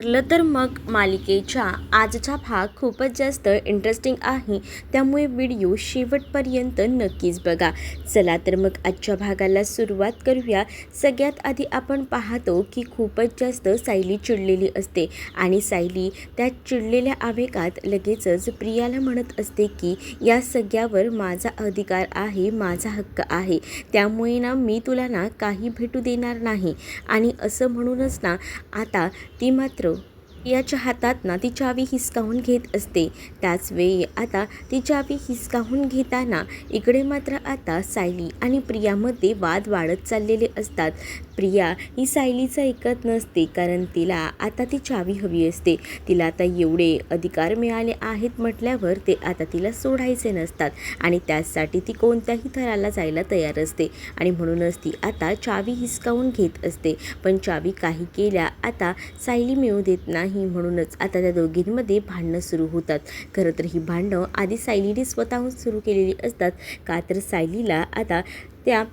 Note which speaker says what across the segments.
Speaker 1: ठरलं तर मग मालिकेच्या आजचा भाग खूपच जास्त इंटरेस्टिंग आहे, त्यामुळे व्हिडिओ शेवटपर्यंत नक्कीच बघा. चला तर मग आजच्या भागाला सुरुवात करूया. सगळ्यात आधी आपण पाहतो की खूपच जास्त सायली चिडलेली असते आणि सायली त्या चिडलेल्या आवेगात लगेचच प्रियाला म्हणत असते की या सगळ्यावर माझा अधिकार आहे, माझा हक्क आहे, त्यामुळे ना मी तुला ना काही भेटू देणार नाही. आणि असं म्हणूनच ना आता ती मात्र प्रियाच्या हातात ना ती चावी हिसकावून घेत असते. त्याच वेळी आता ती चावी हिसकावून घेताना इकडे मात्र आता सायली आणि प्रियामध्ये वाद वाढत चाललेले असतात. प्रिया ही सायलीचं ऐकत नसते, कारण तिला आता ती चावी हवी असते. तिला आता एवढे अधिकार मिळाले आहेत म्हटल्यावर ते आता तिला सोडायचे नसतात आणि त्यासाठी ती कोणत्याही थराला जायला तयार असते आणि म्हणूनच ती आता चावी हिसकावून घेत असते. पण चावी काही केल्या आता सायली मिळू देत नाही. म्हणूनच आता त्या दोघींमध्ये भांडणं सुरू होतात. खरं तर ही भांडणं आधी सायलीने स्वतःहून सुरू केलेली असतात, का तर सायलीला आता त्या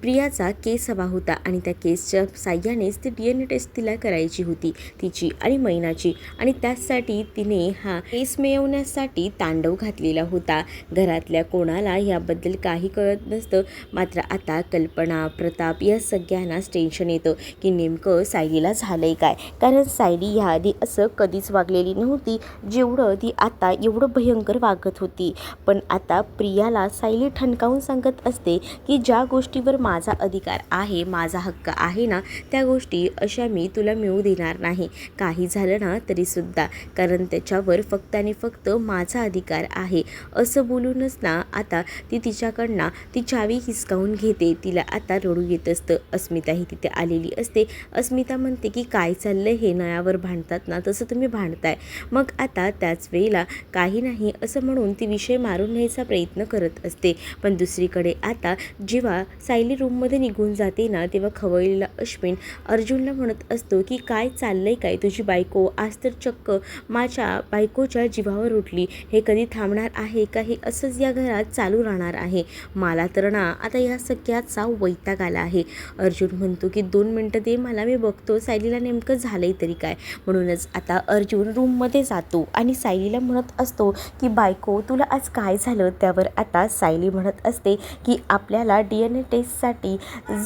Speaker 1: प्रियाचा केस हवा होता आणि त्या केसच्या साह्यानेच ती DNA टेस्ट तिला करायची होती, तिची आणि मैनाची. आणि त्यासाठी तिने हा केस मिळवण्यासाठी तांडव घातलेला होता. घरातल्या कोणाला याबद्दल काही कळत नसतं, मात्र आता कल्पना, प्रताप या सगळ्यांनाच टेन्शन येतं की नेमकं सायलीला झालंय काय. कारण सायली ह्याआधी असं कधीच वागलेली नव्हती, जेवढं ती आता एवढं भयंकर वागत होती. पण आता प्रियाला सायली ठणकावून सांगत असते की ज्या गोष्टीवर माझा अधिकार आहे, माझा हक्क आहे ना, त्या गोष्टी अशा मी तुला मिळू देणार नाही, काही झालं ना तरीसुद्धा, कारण त्याच्यावर फक्त आणि फक्त माझा अधिकार आहे. असं बोलूनच ना आता ती तिच्याकडनं ती चावी हिसकावून घेते. तिला आता रडू येत असतं. अस्मिताही तिथे आलेली असते. अस्मिता म्हणते की काय चाललंय हे, नळावर भांडतात ना तसं तुम्ही भांडताय. मग आता त्याच वेळेला काही नाही असं म्हणून ती विषय मारून न्यायचा प्रयत्न करत असते. पण दुसरीकडे आता जेव्हा सायली रूममध्ये निघून जाते ना, तेव्हा खवळलेला अश्विन अर्जुनला म्हणत असतो की काय चाललंय काय, तुझी बायको आज तर चक्क माझ्या बायकोच्या जीवावर उठली, हे कधी थांबणार आहे का, हे असंच या घरात चालू राहणार आहे. मला तर ना आता या सगळ्याचा वैताग आला आहे. अर्जुन म्हणतो की 2 मिनटं दे मला, मी बघतो सायलीला नेमकं झालंय तरी काय. म्हणूनच आता अर्जुन रूममध्ये जातो आणि सायलीला म्हणत असतो की बायको तुला आज काय झालं. त्यावर आता सायली म्हणत असते की आपल्याला DNA टेस्टसाठी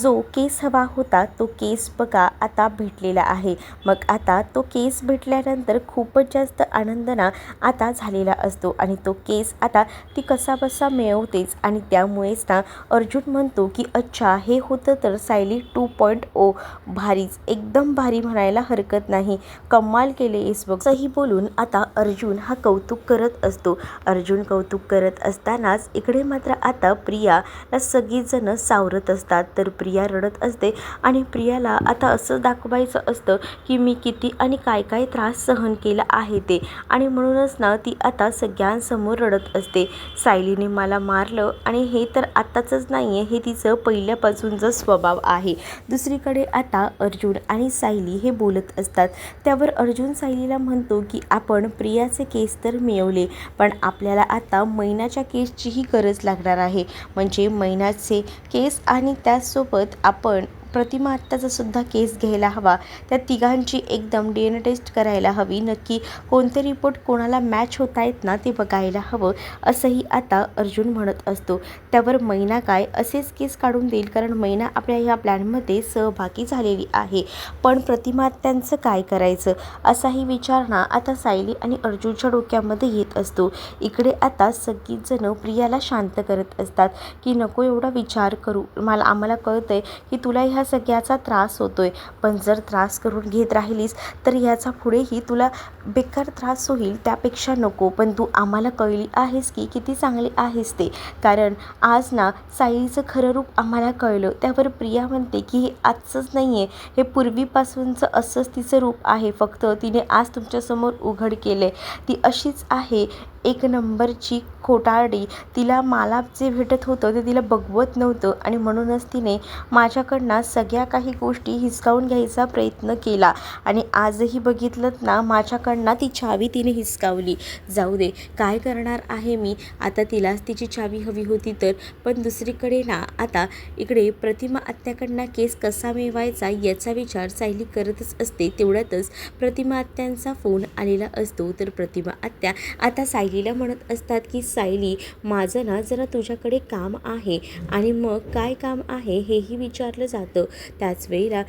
Speaker 1: जो केस हवा होता तो केस बघा आता भेटलेला आहे. मग आता तो केस भेटल्यानंतर खूपच जास्त आनंद ना आता झालेला असतो आणि तो केस आता ती कसाबसा मिळवतेच. आणि त्यामुळेच ना अर्जुन म्हणतो की अच्छा हे होतं तर सायली 2.0, भारीच, एकदम भारी म्हणायला हरकत नाही, कमाल केलेस बघ. असंही बोलून आता अर्जुन हा कौतुक करत असतो. अर्जुन कौतुक करत असतानाच इकडे मात्र आता प्रियाला सगळीजणं सावरत असतात. तर प्रिया रडत असते आणि प्रियाला आता असं दाखवायचं असतं की मी किती आणि काय काय त्रास सहन केला आहे ते, आणि म्हणूनच ना ती आता सगळ्यांसमोर रडत असते. सायलीने मला मारलं आणि हे तर आत्ताचंच नाही आहे, हे तिचं पहिल्यापासूनचा स्वभाव आहे. दुसरीकडे आता अर्जुन आणि सायली हे बोलत असतात. त्यावर अर्जुन सायलीला म्हणतो की आपण प्रियाचे केस तर मिळवले, पण आपल्याला आता मैनाच्या केसचीही गरज लागणार आहे. म्हणजे मैनाचे केस आणि त्याचसोबत आपण प्रतिमा आत्ताचा सुद्धा केस घ्यायला हवा. त्या तिघांची एकदम DNA टेस्ट करायला हवी, नक्की कोणते रिपोर्ट कोणाला मॅच होत आहेत ना ते बघायला हवं, असंही आता अर्जुन म्हणत असतो. त्यावर मैना काय असेच केस काढून देईल, कारण मैना आपल्या ह्या प्लॅनमध्ये सहभागी झालेली आहे. पण प्रतिमा आत्यांचं काय करायचं, असाही विचार ना आता सायली आणि अर्जुनच्या डोक्यामध्ये येत असतो. इकडे आता सगळीजणं प्रियाला शांत करत असतात की नको एवढा विचार करू, आम्हाला कळतंय की तुला ह्या सगळ्याचा त्रास होतोय, पण जर त्रास करून घेत राहिलीस तर याचा पुढेही तुला बेकार त्रास होईल, त्यापेक्षा नको. पण तू आम्हाला कळली आहेस की किती चांगली आहेस ते, कारण आज ना सायलीचं खरं रूप आम्हाला कळलं. त्यावर प्रिया म्हणते की हे आजचंच नाही आहे, हे पूर्वीपासूनचं असंच तिचं रूप आहे, फक्त तिने आज तुमच्यासमोर उघड केलं आहे. ती अशीच आहे, एक नंबरची खोटारडी. तिला मला जे भेटत होतं ते तिला बघवत नव्हतं आणि म्हणूनच तिने माझ्याकडनं सगळ्या काही गोष्टी हिसकावून घ्यायचा प्रयत्न केला आणि आजही बघितलंत ना, माझ्याकडनं ती चावी तिने हिसकावली. जाऊ दे, काय करणार आहे मी आता, तिलाच तिची चावी हवी होती तर. पण दुसरीकडे ना आता इकडे प्रतिमा आत्याकडनं केस कसा मिळवायचा याचा विचार सायली करतच असते. तेवढ्यातच प्रतिमा आत्यांचा फोन आलेला असतो. तर प्रतिमा आत्या आता सायलीला म्हणत असतात की सायली, माझं ना जरा तुझ्याकडे काम आहे. आणि मग काय काम आहे हेही विचारलं जातं. त्याच वेळेला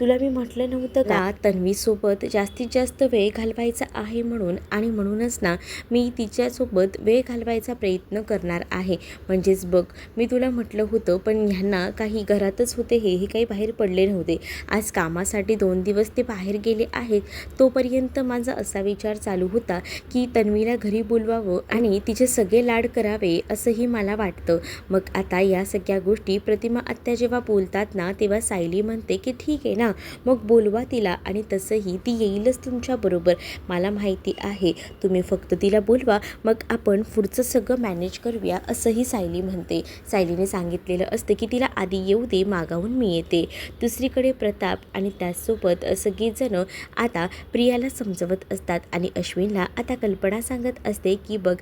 Speaker 1: तुला मी म्हटलं नव्हतं का तन्वीसोबत जास्तीत जास्त वेळ घालवायचा आहे म्हणून, आणि म्हणूनच ना मी तिच्यासोबत वेळ घालवायचा प्रयत्न करणार आहे. म्हणजेच बघ, मी तुला म्हटलं होतं पण ह्यांना काही घरातच होते, हे काही बाहेर पडले नव्हते. आज कामासाठी 2 दिवस ते बाहेर गेले आहेत. तोपर्यंत माझा असा विचार चालू होता की तन्वीला घरी बोलवावं आणि तिचे सगळे लाड करावे असंही मला वाटतं. मग आता या सगळ्या गोष्टी प्रतिमा आत्या जेव्हा बोलतात ना, तेव्हा सायली म्हणते की ठीक आहे ना, मग बोलवा तिला आणि तसंही ती येईलच तुमच्याबरोबर. मला माहिती आहे, तुम्ही फक्त तिला बोलवा, मग आपण पुढचं सगळं मॅनेज करूया असंही सायली म्हणते. सायलीने सांगितलेलं असतं की तिला आधी येऊ दे, मागाहून मी येते. दुसरीकडे प्रताप आणि त्याचसोबत सगळेजण आता प्रियाला समजवत असतात आणि अश्विनला आता कल्पना सांगत असते की बघ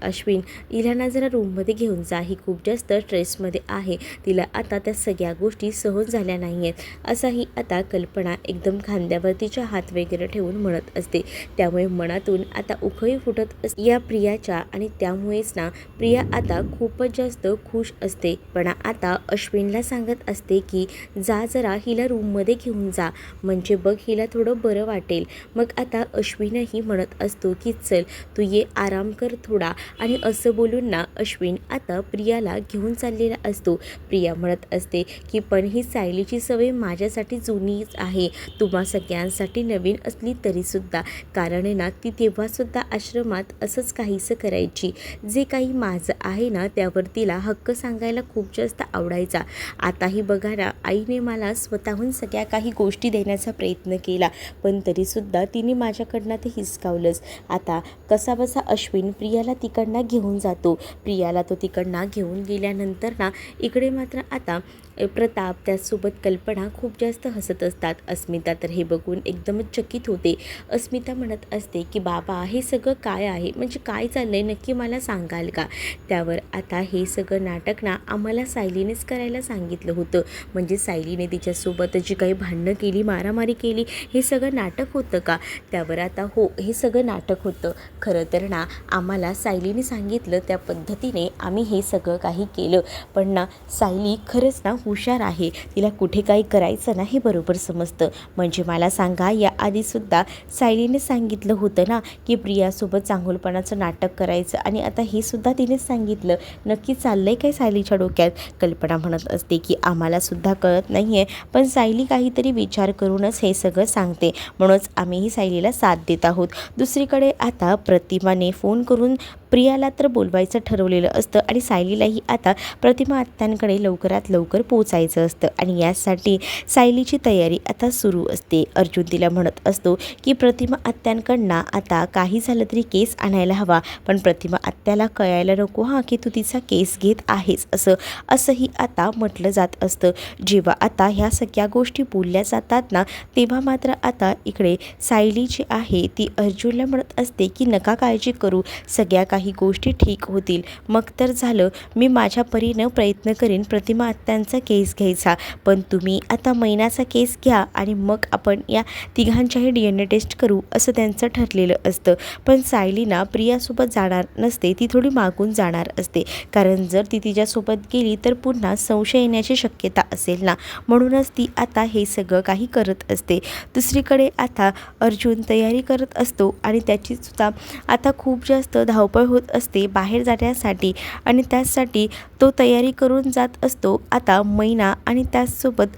Speaker 1: अश्विन, हिला ना जरा रूममध्ये घेऊन जा, ही खूप जास्त स्ट्रेसमध्ये आहे, तिला आता त्या सगळ्या गोष्टी सहन झाल्या नाही आहेत असाही आता कल्पना एकदम खांद्यावर तिच्या हात वगैरे ठेवून म्हणत असते. त्यामुळे मनातून आता उखळी फुटत असते या प्रियाच्या आणि त्यामुळेच ना प्रिया आता खूपच जास्त खुश असते. पण आता अश्विनला सांगत असते की जा जरा हिला रूममध्ये घेऊन जा, म्हणजे बघ हिला थोडं बरं वाटेल. मग आता अश्विनही म्हणत असतो की चल तू ये, आराम कर थोडा. आणि असं बोलून ना अश्विन आता प्रियाला घेऊन चाललेला असतो. प्रिया म्हणत असते की पण ही सायलीची सवय माझ्यासाठी जुनीच आहे, तुम्हा सगळ्यांसाठी नवीन असली तरीसुद्धा. कारण आहे ना ती तेव्हासुद्धा आश्रमात असंच काहीसं करायची. जे काही माझं आहे ना त्यावर तिला हक्क सांगायला खूप जास्त आवडायचा. आताही बघा ना, आईने मला स्वतःहून सगळ्या काही गोष्टी देण्याचा प्रयत्न केला, पण तरीसुद्धा तिने माझ्याकडनं ते हिसकावलंच. आता कसाबसा अश्विन प्रियाला तिकडनं घेऊन जातो. प्रियाला तो तिकडनं घेऊन गेल्यानंतर ना इकडे मात्र आता प्रताप त्याचसोबत कल्पना खूप जास्त हसत असतात. अस्मिता तर हे बघून एकदमच चकित होते. अस्मिता म्हणत असते की बाबा हे सगळं काय आहे, म्हणजे काय चाललं आहे नक्की मला सांगाल का? त्यावर आता हे सगळं नाटक ना आम्हाला सायलीनेच करायला सांगितलं होतं, म्हणजे सायलीने तिच्यासोबत जी काही भांडणं केली, मारामारी केली, हे सगळं नाटक होतं का? त्यावर आता हो, हे सगळं नाटक होतं. खरं तर ना आम्हाला सायलीने सांगितलं त्या पद्धतीने आम्ही हे सगळं काही केलं. पण ना सायली खरंच ना हुशार आहे, तिला कुठे काही करायचं ना हे बरोबर समजतं. म्हणजे मला सांगा, या आधीसुद्धा सायलीने सांगितलं होतं ना की प्रियासोबत चांगुलपणाचं नाटक करायचं, आणि आता हे सुद्धा तिनेच सांगितलं. नक्की चाललंय काय सायलीच्या डोक्यात? कल्पना म्हणत असते की आम्हालासुद्धा कळत नाही आहे, पण सायली काहीतरी विचार करूनच हे सगळं सांगते, म्हणूनच आम्हीही सायलीला साथ देत आहोत. दुसरीकडे आता प्रतिमाने फोन करून प्रियाला तर बोलवायचं ठरवलेलं असतं आणि सायलीलाही आता प्रतिमा आत्यांकडे लवकरात लवकर पोचायचं असतं आणि यासाठी सायलीची तयारी आता सुरू असते. अर्जुन तिला म्हणत असतो की प्रतिमा आत्यांकडनं आता काही झालं तरी केस आणायला हवा, पण प्रतिमा आत्याला कळायला नको हां की तू तिचा केस घेत आहेस असंही आता म्हटलं जात असतं. जेव्हा आता ह्या सगळ्या गोष्टी बोलल्या जातात ना, तेव्हा मात्र आता इकडे सायली जी आहे ती अर्जुनला म्हणत असते की नका काळजी करू, सगळ्या काही गोष्टी ठीक होतील. मग तर झालं, मी माझ्या परीनं प्रयत्न करीन प्रतिमा आत्यांचा केस घ्यायचा, पण तुम्ही आता मैनाचा केस घ्या आणि मग आपण या तिघांच्याही DNA टेस्ट करू असं त्यांचं ठरलेलं असतं. पण सायली ना प्रियासोबत जाणार नसते, ती थोडी मागून जाणार असते, कारण जर ती तिच्यासोबत गेली तर पुन्हा संशय येण्याची शक्यता असेल ना, म्हणूनच ती आता हे सगळं काही करत असते. दुसरीकडे आता अर्जुन तयारी करत असतो आणि त्याची सुद्धा आता खूप जास्त धावपळ होत असते बाहेर जाण्यासाठी, आणि त्यासाठी तो तयारी करून जात असतो. आता मैना आणि त्याचसोबत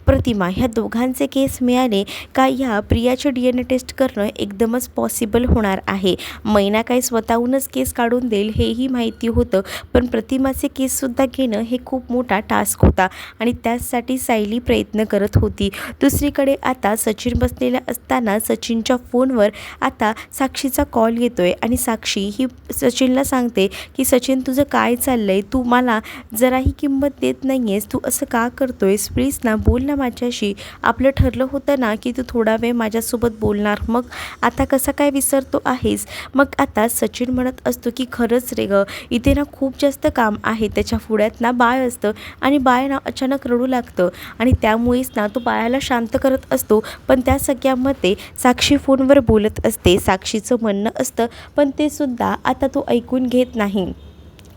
Speaker 1: प्रतिमा ह्या दोघांचे केस मिळाले का ह्या प्रियाचे DNA टेस्ट करणं एकदमच पॉसिबल होणार आहे. मैना काही स्वतःहूनच केस काढून देईल हेही माहिती होतं, पण प्रतिमाचे केससुद्धा घेणं हे खूप मोठा टास्क होता आणि त्याचसाठी सायली प्रयत्न करत होती. दुसरीकडे आता सचिन बसलेला असताना सचिनच्या फोनवर आता साक्षीचा कॉल येतोय आणि साक्षी ही सचिनला सांगते की सचिन, तुझं काय चाललंय? तू मला जराही किंमत देत नाही आहेस, तू असं का करतोयस? प्लीज ना, बोल ना माझ्याशी. आपलं ठरलं होतं ना की तू थोडा वेळ माझ्यासोबत बोलणार, मग आता कसा काय विसरतो आहेस? मग आता सचिन म्हणत असतो की खरंच रे गं, इथे ना खूप जास्त काम आहे. त्याच्या पुढ्यात ना बाळ असतं आणि बाळ ना अचानक रडू लागतं आणि त्यामुळेच ना तो बाळाला शांत करत असतो. पण त्या सगळ्यामध्ये साक्षी फोनवर बोलत असते, साक्षीचं म्हणणं असतं, पण ते सुद्धा आता तो ऐकून घेत नाही.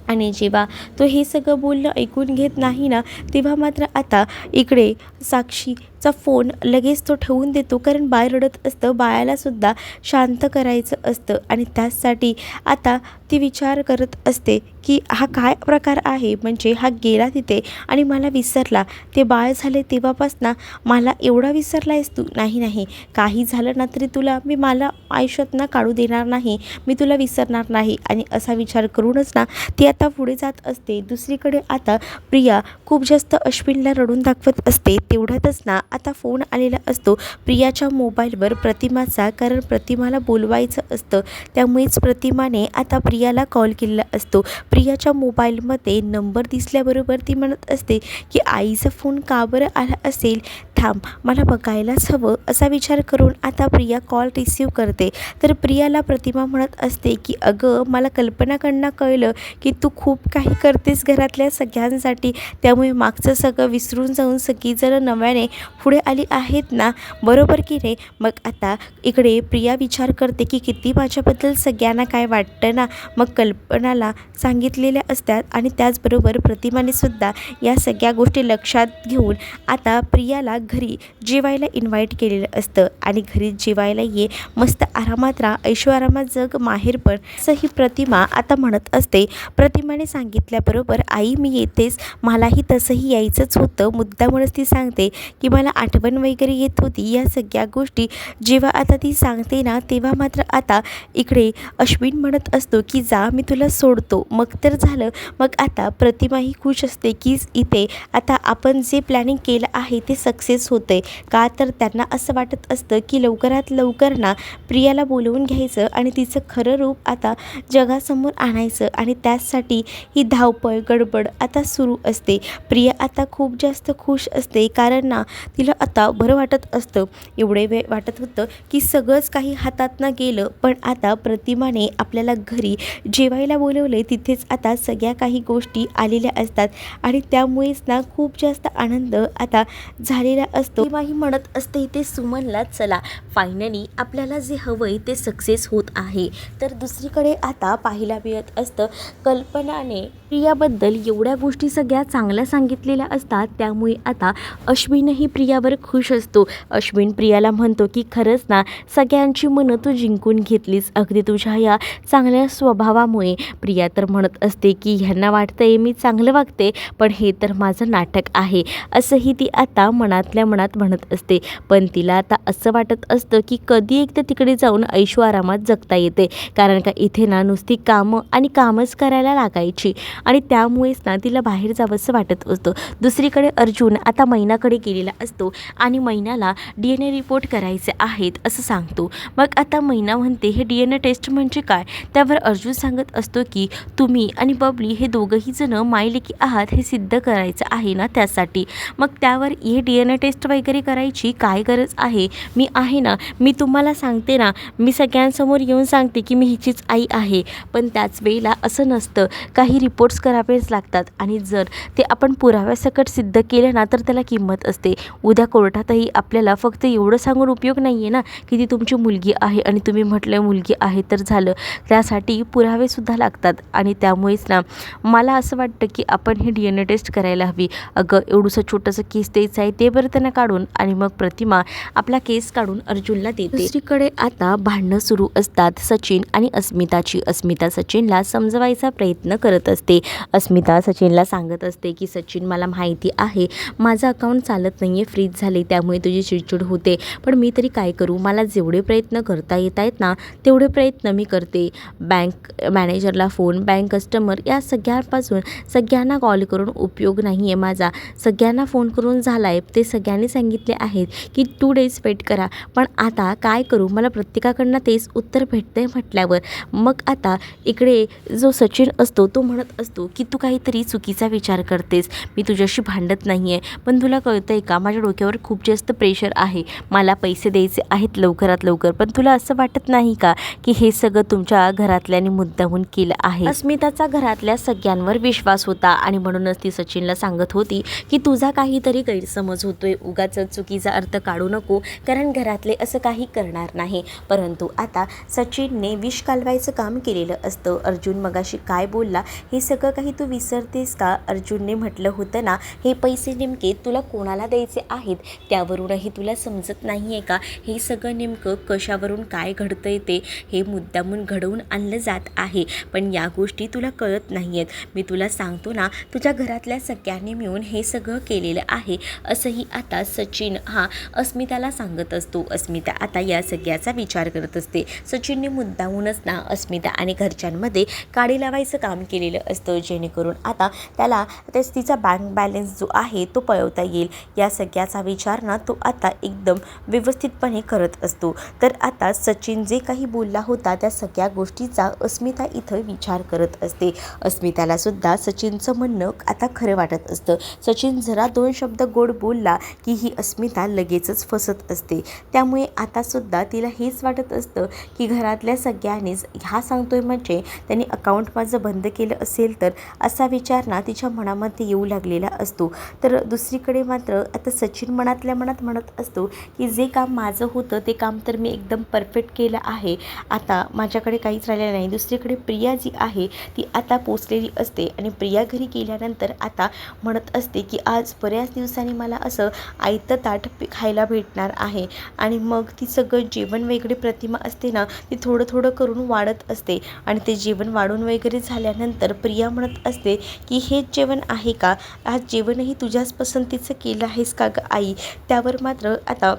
Speaker 1: आणि जेव्हा तो हे सगळं बोलणं ऐकून घेत नाही ना, तेव्हा मात्र आता इकडे साक्षीचा फोन लगेच तो ठेवून देतो, कारण बाळ रडत असतं, बाळालासुद्धा शांत करायचं असतं आणि त्याचसाठी आता ती विचार करत असते की हा काय प्रकार आहे? म्हणजे हा गेला तिथे आणि मला विसरला. ते बाळ झाले तेव्हापासून मला एवढा विसरला आहेस तू? नाही नाही, काही झालं ना तरी तुला मी मला आयुष्यात ना काढू देणार नाही, मी तुला विसरणार नाही. आणि असा विचार करूनच ना ती आता पुढे जात असते. दुसरीकडे आता प्रिया खूप जास्त अश्विनला रडून दाखवत असते. तेवढ्यातच ना आता फोन आलेला असतो प्रियाच्या मोबाईलवर प्रतिमाचा, कारण प्रतिमाला बोलवायचं असतं. त्यामुळेच प्रतिमाने आता प्रियाला कॉल केलेला असतो. प्रियाच्या मोबाईलमध्ये नंबर दिसल्याबरोबर ती म्हणत असते की आईचा फोन का बरं आला असेल, थांब मला बघायलाच हवं. असा विचार करून आता प्रिया कॉल रिसीव करते. तर प्रियाला प्रतिमा म्हणत असते की अगं, मला कल्पनाकडनं कळलं की तू खूप काही करतेस घरातल्या सगळ्यांसाठी, त्यामुळे मागचं सगळं विसरून जाऊन सगळीजणं नव्याने पुढे आली आहेत ना, बरोबर की नाही? मग आता इकडे प्रिया विचार करते की किती माझ्याबद्दल सगळ्यांना काय वाटतं ना, मग कल्पनाला सांगितलेल्या असतात आणि त्याचबरोबर प्रतिमाने सुद्धा या सगळ्या गोष्टी लक्षात घेऊन आता प्रियाला घरी जेवायला इन्व्हाइट केलेलं असतं आणि घरी जेवायला ये, मस्त आरामात राहा, ऐशोआरामात जग माहेर पण, असं ही प्रतिमा आता म्हणत असते. प्रतिमाने सांगितल्याबरोबर आई मी येतेच, मलाही तसंही यायचंच होतं. मुद्दामूनच ती सांगते की मला आठवण वगैरे येत होती. या सगळ्या गोष्टी जेव्हा आता ती सांगते ना, तेव्हा मात्र आता इकडे अश्विन म्हणत असतो की जा, मी तुला सोडतो. मग तर झालं. मग आता प्रतिमाही खुश असते की इथे आता आपण जे प्लॅनिंग केलं आहे ते सक्सेस होतं. का तर त्यांना असं वाटत असतं की लवकरात लवकर ना प्रियाला बोलवून घ्यायचं आणि तिचं खरं रूप आता जगासमोर आणायचं आणि त्याचसाठी ही धावपळ गडबड आता सुरू असते. प्रिया आता खूप जास्त खुश असते, कारण ना तिला आता बरं वाटत असतं. एवढे वेळ वाटत होतं की सगळंच काही हातातनं गेलं, पण आता प्रतिमाने आपल्याला घरी जेवायला बोलवले, तिथेच आता सगळ्या काही गोष्टी आलेल्या असतात आणि त्यामुळेच ना खूप जास्त आनंद आता झालेला असतो. तेव्हाही म्हणत असते ते सुमनला, चला फायनली आपल्याला जे हवंय ते सक्सेस होत आहे. तर दुसरीकडे आता पाहायला मिळत असतं कल्पनाने प्रियाबद्दल एवढ्या गोष्टी सगळ्या चांगल्या सांगितलेल्या असतात, त्यामुळे आता अश्विनही प्रियावर खुश असतो. अश्विन प्रियाला म्हणतो की खरंच ना सगळ्यांची मनं तू जिंकून घेतलीस अगदी तुझ्या या चांगल्या स्वभावामुळे. प्रिया तर म्हणत असते की ह्यांना वाटतंय मी चांगलं वागते, पण हे तर माझं नाटक आहे, असंही ती आता मनातल्या मनात म्हणत असते. पण तिला आता असं वाटत असतं की कधी एकदा तिकडे जाऊन ऐशोआरामात जगता येते, कारण का इथे ना नुसती कामं आणि कामच करायला लागायची आणि त्यामुळेच ना तिला बाहेर जावंसं वाटत असतं. दुसरीकडे अर्जुन आता मैनाकडे गेलेला असतो आणि मैनाला DNA रिपोर्ट करायचे आहेत असं सांगतो. मग आता मैना म्हणते हे DNA टेस्ट म्हणजे काय? त्यावर अर्जुन सांगत असतो की तुम्ही आणि बबली हे दोघंही जण मायलेकी आहात हे सिद्ध करायचं आहे ना, त्यासाठी. मग त्यावर हे DNA टेस्ट वगैरे करायची काय गरज आहे? मी आहे ना, मी तुम्हाला सांगते ना, मी सगळ्यांसमोर येऊन सांगते की मी हिचीच आई आहे. पण त्याच वेळेला असं नसतं, काही रिपोर्ट्स करावेच लागतात आणि जर ते आपण पुराव्यासकट सिद्ध केलं ना तर त्याला किंमत असते. उद्या कोर्टातही आपल्याला फक्त एवढं सांगून उपयोग नाही आहे ना की ती तुमची मुलगी आहे आणि तुम्ही म्हटलं मुलगी आहे तर झालं, त्यासाठी पुरावेसुद्धा लागतात आणि त्यामुळेच ना मला असं वाटतं की आपण ही DNA टेस्ट करायला हवी. अगं, एवढंसं छोटंसं केस द्यायचं आहे ते बरं त्यांना काढून, आणि मग प्रतिमा आपला केस काढून अर्जुनला देते. दुसरीकडे आता भांडणं सुरू असतात सचिन आणि अस्मिताची. अस्मिता सचिनला समजवायचा प्रयत्न करत असते. अस्मिता सचिनला सांगत असते की सचिन, मला माहिती आहे माझं अकाउंट चालत नाही आहे, फ्रीज झाले, त्यामुळे तुझी चिडचिड होते. पण मी तरी काय करू? मला जेवढे प्रयत्न करता येत आहेत ना तेवढे प्रयत्न मी करते. बँक मॅनेजरला फोन, बँक कस्टमर या सगळ्यांपासून सगळ्यांना कॉल करून उपयोग नाही आहे माझा. सगळ्यांना फोन करून झाला आहे. ते सगळ्यांनी सांगितले आहेत की 2 डेज वेट करा. पण आता काय करू? मला प्रत्येकाकडनं तेच उत्तर भेटतंय म्हटल्यावर मग आता इकडे जो सचिन असतो तो म्हणत असतो की तू काहीतरी चुकीचा विचार करतेस. मी तुझ्याशी भांडत नाही आहे, पण तुला कळतंय का माझ्या डोक्यावर खूप जास्त प्रेशर आहे. मला पैसे द्यायचे आहेत लवकरात लवकर. पण तुला असं वाटत नाही का की हे सगळं तुमच्या घरातल्यांनी मुद्दामून केलं आहे? अस्मिताचा घरातल्या सगळ्यांवर विश्वास होता आणि म्हणूनच ती सचिनला सांगत होती की तुझा काहीतरी गैरसमज होतोय, उगाच चुकीचा अर्थ काढू नको, कारण घरातले असं काही करणार नाही. परंतु आता सचिनने विष कालवायचं काम केलेलं असतं. अर्जुन मगाशी काय बोलला हे सगळं काही तू विसरतेस का? अर्जुनने म्हटलं होतं ना हे पैसे नेमके तुला कोणाला द्यायचे आहेत, त्यावरूनही तुला समजत नाही आहे का हे सगळं नेमकं कशावरून काय घडतंय ते? हे मुद्दामून घडवून आणलं जात आहे, पण या गोष्टी तुला कळत नाही आहेत. मी तुला सांगतो ना, तुझ्या घरातल्या सगळ्यांनी मिळून हे सगळं केलेलं आहे, असंही आता सचिन हा अस्मिताला सांगत असतो. अस्मिता आता या सगळ्याचा विचार करत असते. सचिनने मुद्दामूनच ना अस्मिता आणि घरच्यांमध्ये काडी लावायचं काम केलेलं असतं, जेणेकरून आता त्याला तिचा बँक बॅलन्स जो आहे तो पळवता येईल. या सगळ्याचा विचार ना तो आता एकदम व्यवस्थितपणे करत असतो. तर आता सचिन जे काही बोलला होता त्या सगळ्या गोष्टीचा अस्मिता इथं विचार करत असते. अस्मिताला सुद्धा सचिनचं म्हणणं आता खरं वाटत असतं. सचिन जरा 2 शब्द गोड बोलला की ही अस्मिता लगेचच फसत असते. त्यामुळे आता सुद्धा तिला हेच वाटत असतं की घरातल्या सगळ्यांनीच हा सांगतोय म्हणजे त्यांनी अकाउंट माझं बंद केलं असेल तर, असा विचार ना तिच्या मनामध्ये येऊ लागलेला असतो. तर दुसरीकडे मात्र आता सचिन मनातल्या मनात म्हणत असतो की जे काम माझं होतं ते काम तर मी एकदम परफेक्ट केलं आहे, आता माझ्याकडे काहीच राहिलेलं नाही. दुसरीकडे प्रिया जी आहे ती आता पोचलेली असते आणि प्रिया घरी गेल्यानंतर आता म्हणत असते की आज बऱ्याच दिवसांनी मला असं आयतं ताट खायला भेटणार आहे. आणि मग ती सगळं जेवण वगैरे प्रतिमा असते ना ती थोडं थोडं करून वाढत असते आणि ते जेवण वाढून वगैरे झाल्यानंतर प्रिया म्हणत असते की हेच जेवण आहे का? आज जेवणही तुझ्याच पसंतीचं केलं आहेस का गं आई? त्यावर मात्र आता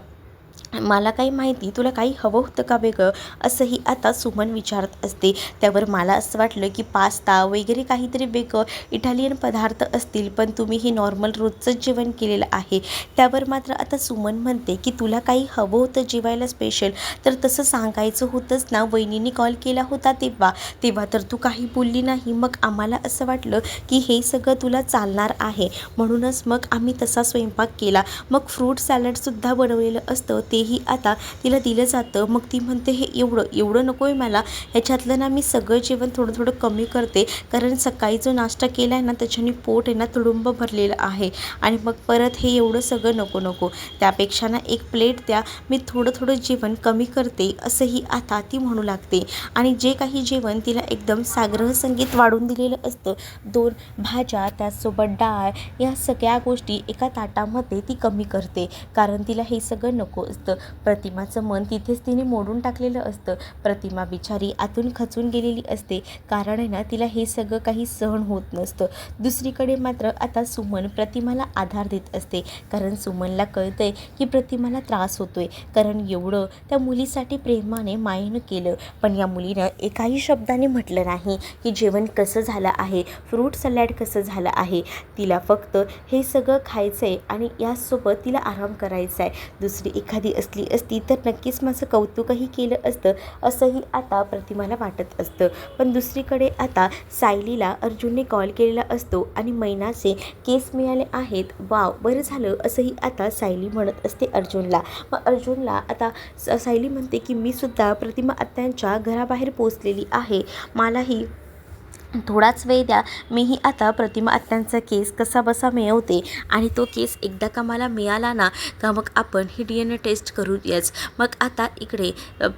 Speaker 1: मला काही माहिती, तुला काही हवं होतं का वेगळं? असंही आता सुमन विचारत असते. त्यावर मला असं वाटलं की पास्ता वगैरे काहीतरी वेगळं इटालियन पदार्थ असतील, पण तुम्ही हे नॉर्मल रोजचंच जेवण केलेलं आहे. त्यावर मात्र आता सुमन म्हणते की तुला काही हवं होतं जेवायला स्पेशल, तर तसं सांगायचं होतंच ना, वहिनीने कॉल केला होता तेव्हा तर तू काही बोलली नाही. मग आम्हाला असं वाटलं की हे सगळं तुला चालणार आहे, म्हणूनच मग आम्ही तसा स्वयंपाक केला. मग फ्रूट सॅलडसुद्धा बनवलेलं असतं, तेही आता तिला दिलं जातं. मग ती म्हणते हे एवढं नको आहे मला, ह्याच्यातलं ना मी सगळं जेवण थोडं थोडं कमी करते, कारण सकाळी जो नाश्ता केला आहे ना त्याच्याने पोट आहे ना तुडुंब भरलेलं आहे आणि मग परत हे एवढं सगळं नको, त्यापेक्षा ना 1 प्लेट द्या, मी थोडं थोडं जेवण कमी करते, असंही आता ती म्हणू लागते. आणि जे काही जेवण तिला एकदम साग्रह संगीत वाढून दिलेलं असतं, 2 भाज्या त्याचसोबत डाळ, या सगळ्या गोष्टी एका ताटामध्ये ती कमी करते, कारण तिला हे सगळं नको असतं. प्रतिमाचं मन तिथेच तिने मोडून टाकलेलं असतं. प्रतिमा बिचारी आतून खचून गेलेली असते, कारण आहे ना तिला हे सगळं काही सहन होत नसतं. दुसरीकडे मात्र आता सुमन प्रतिमाला आधार देत असते, कारण सुमनला कळतंय की प्रतिमाला त्रास होतोय, कारण एवढं त्या मुलीसाठी प्रेमाने मायेनं केलं, पण या मुलीनं एकाही शब्दाने म्हटलं नाही की जेवण कसं झालं आहे, फ्रूट सॅलड कसं झालं आहे. तिला फक्त हे सगळं खायचं आहे आणि यासोबत तिला आराम करायचा आहे. दुसरी एखादी असली असती तर नक्कीच माझं कौतुकही केलं असतं, असंही आता प्रतिमाला वाटत असतं. पण दुसरीकडे आता सायलीला अर्जुनने कॉल केलेला असतो आणि मैनाचे केस मिळाले आहेत. वाव, बरं झालं, असंही आता सायली म्हणत असते अर्जुनला. मग अर्जुनला आता सायली म्हणते की मी सुद्धा प्रतिमा आत्यांच्या घराबाहेर पोचलेली आहे, मलाही थोडाच वेळ द्या, मीही आता प्रतिमा आत्यांचा केस कसा बसा मिळवते आणि तो केस एकदा का मला मिळाला ना का मग आपण ही DNA टेस्ट करूयाच. मग आता इकडे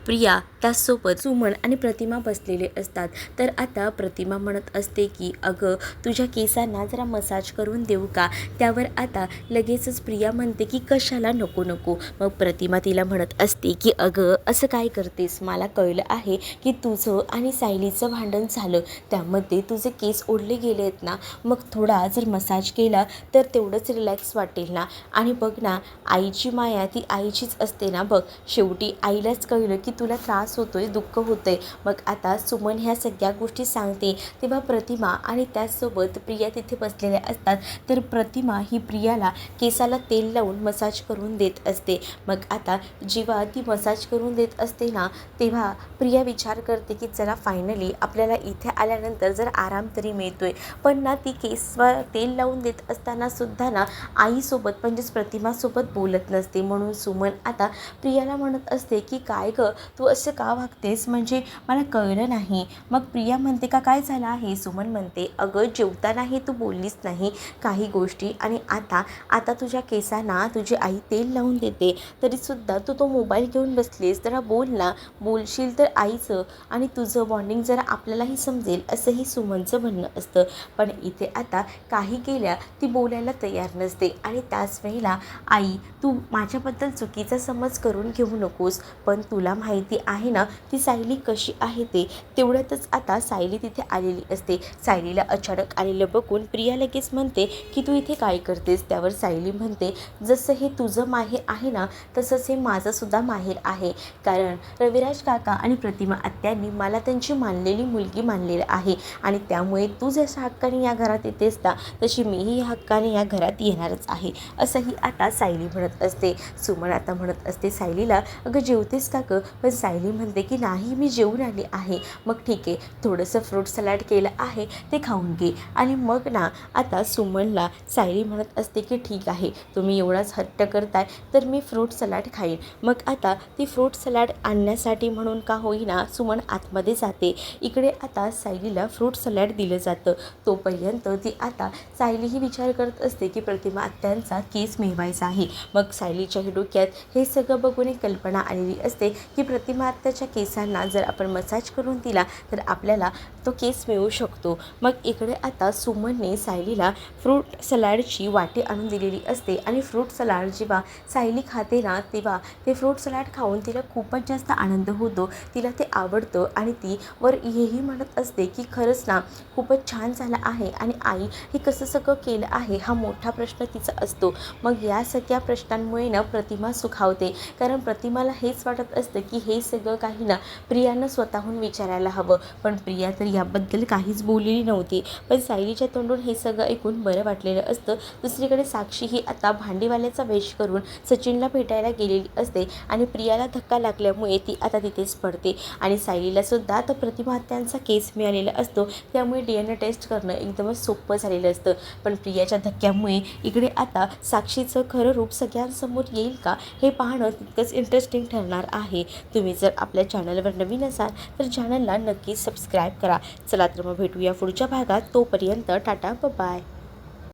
Speaker 1: प्रिया त्याचसोबत सुमन आणि प्रतिमा बसलेले असतात. तर आता प्रतिमा म्हणत असते की अगं तुझ्या केसांना जरा मसाज करून देऊ का? त्यावर आता लगेचच प्रिया म्हणते की कशाला, नको. मग प्रतिमा तिला म्हणत असते की अगं असं काय करतेस, मला कळलं आहे की तुझं आणि सायलीचं भांडण झालं, त्यामध्ये त्यामध्ये तुझे केस ओढले गेले आहेत ना, मग थोडा जर मसाज केला तर तेवढंच रिलॅक्स वाटेल ना. आणि बघ ना, आईची माया ती आईचीच असते ना. बघ, शेवटी आईलाच कळलं की तुला त्रास होतोय, दुःख होतंय. मग आता सुमन ह्या सगळ्या गोष्टी सांगते तेव्हा प्रतिमा आणि त्याचसोबत प्रिया तिथे बसलेल्या असतात. तर प्रतिमा ही प्रियाला केसाला तेल लावून मसाज करून देत असते. मग आता जेव्हा ती मसाज करून देत असते ना, तेव्हा प्रिया विचार करते की चला फायनली आपल्याला इथे आल्यानंतर जर आराम तरी मिळतोय. पण ना ती केसवर तेल लावून देत असताना सुद्धा ना आईसोबत म्हणजेच प्रतिमासोबत बोलत नसते. म्हणून सुमन आता प्रियाला म्हणत असते की काय गं, तू असं का वागतेस, म्हणजे मला कळलं नाही. मग प्रिया म्हणते का काय झालं आहे. सुमन म्हणते अगं जेवतानाही तू बोललीच नाही काही गोष्टी, आणि आता तुझ्या केसांना तुझी आई तेल लावून देते तरीसुद्धा तू तो मोबाईल घेऊन बसलीस. जरा बोल ना, बोलशील तर आईचं आणि तुझं बॉन्डिंग जरा आपल्यालाही समजेल, असंही सुमनचं म्हणणं असतं. पण इथे आता काही केल्या ती बोलायला तयार नसते. आणि त्याच वेळेला आई, तू माझ्याबद्दल चुकीचा समज करून घेऊ नकोस, पण तुला माहिती आहे ना ती सायली कशी आहे ते. तेवढ्यातच आता सायली तिथे आलेली असते. सायलीला अचानक आलेलं बघून प्रिया लगेच म्हणते की तू इथे काय करतेस. त्यावर सायली म्हणते जसं हे तुझं माहेर आहे ना तसंच हे माझंसुद्धा माहेर आहे. कारण रविराज काका आणि प्रतिमा आत्यांनी मला त्यांची मानलेली मुलगी मानलेली आहे, आणि त्यामुळे तू जशा हक्काने या घरात येतेस ना तशी मीही या हक्काने या घरात येणारच आहे, असंही आता सायली म्हणत असते. सुमन आता म्हणत असते सायलीला अगं जेवतेस का गं. पण सायली म्हणते की नाही, मी जेवून आली आहे. मग ठीक आहे, थोडंसं फ्रूट सलाड केलं आहे ते खाऊन घे. आणि मग ना आता सुमनला सायली म्हणत असते की ठीक आहे, तुम्ही एवढाच हट्ट करताय तर मी फ्रूट सलाड खाईन. मग आता ती फ्रूट सलाड आणण्यासाठी म्हणून का होईना सुमन आतमध्ये जाते. इकडे आता सायलीला फ्रूट सलाड दिलं जातं. तोपर्यंत ती आता सायलीही विचार करत असते की प्रतिमा आत्यांचा केस मिळवायचा आहे. मग सायलीच्याही डोक्यात हे सगळं बघून एक कल्पना आलेली असते की प्रतिमा आत्याच्या केसांना जर आपण मसाज करून दिला तर आपल्याला तो केस मिळू शकतो. मग इकडे आता सुमनने सायलीला फ्रूट सलाडची वाटी आणून दिलेली असते, आणि फ्रूट सलाड जेव्हा सायली खाते ना तेव्हा ते फ्रूट सलाड खाऊन तिला खूपच जास्त आनंद होतो. तिला ते आवडतं आणि ती वर हेही म्हणत असते की खरंच ना खूपच छान झालं आहे, आणि आई हे कसं सगळं केलं आहे हा मोठा प्रश्न तिचा असतो. मग या सगळ्या प्रश्नांमुळे ना प्रतिमा सुखावते, कारण प्रतिमाला हेच वाटत असतं की हे सगळं काही ना प्रियानं स्वतःहून विचारायला हवं. पण प्रिया तर याबद्दल काहीच बोललेली नव्हती. पण सायलीच्या तोंडून हे सगळं ऐकून बरं वाटलेलं असतं. दुसरीकडे साक्षी ही आता भांडीवाल्याचा वेश करून सचिनला भेटायला गेलेली असते, आणि प्रियाला धक्का लागल्यामुळे ती आता तिथेच पडते. आणि सायलीला सुद्धा आता प्रतिमा आत्यांचा केस मिळालेला असतो, त्यामुळे DNA टेस्ट करणं एकदमच सोपं झालेलं असतं. पण प्रियाच्या धक्क्यामुळे इकडे आता साक्षीचं खरं रूप सगळ्यांसमोर येईल का हे पाहणं तितकंच इंटरेस्टिंग ठरणार आहे. तुम्ही जर आपल्या चॅनलवर नवीन असाल तर चॅनलला नक्कीच सबस्क्राईब करा. चला तर मग भेटूया पुढच्या भागात. तोपर्यंत टाटा, बाय.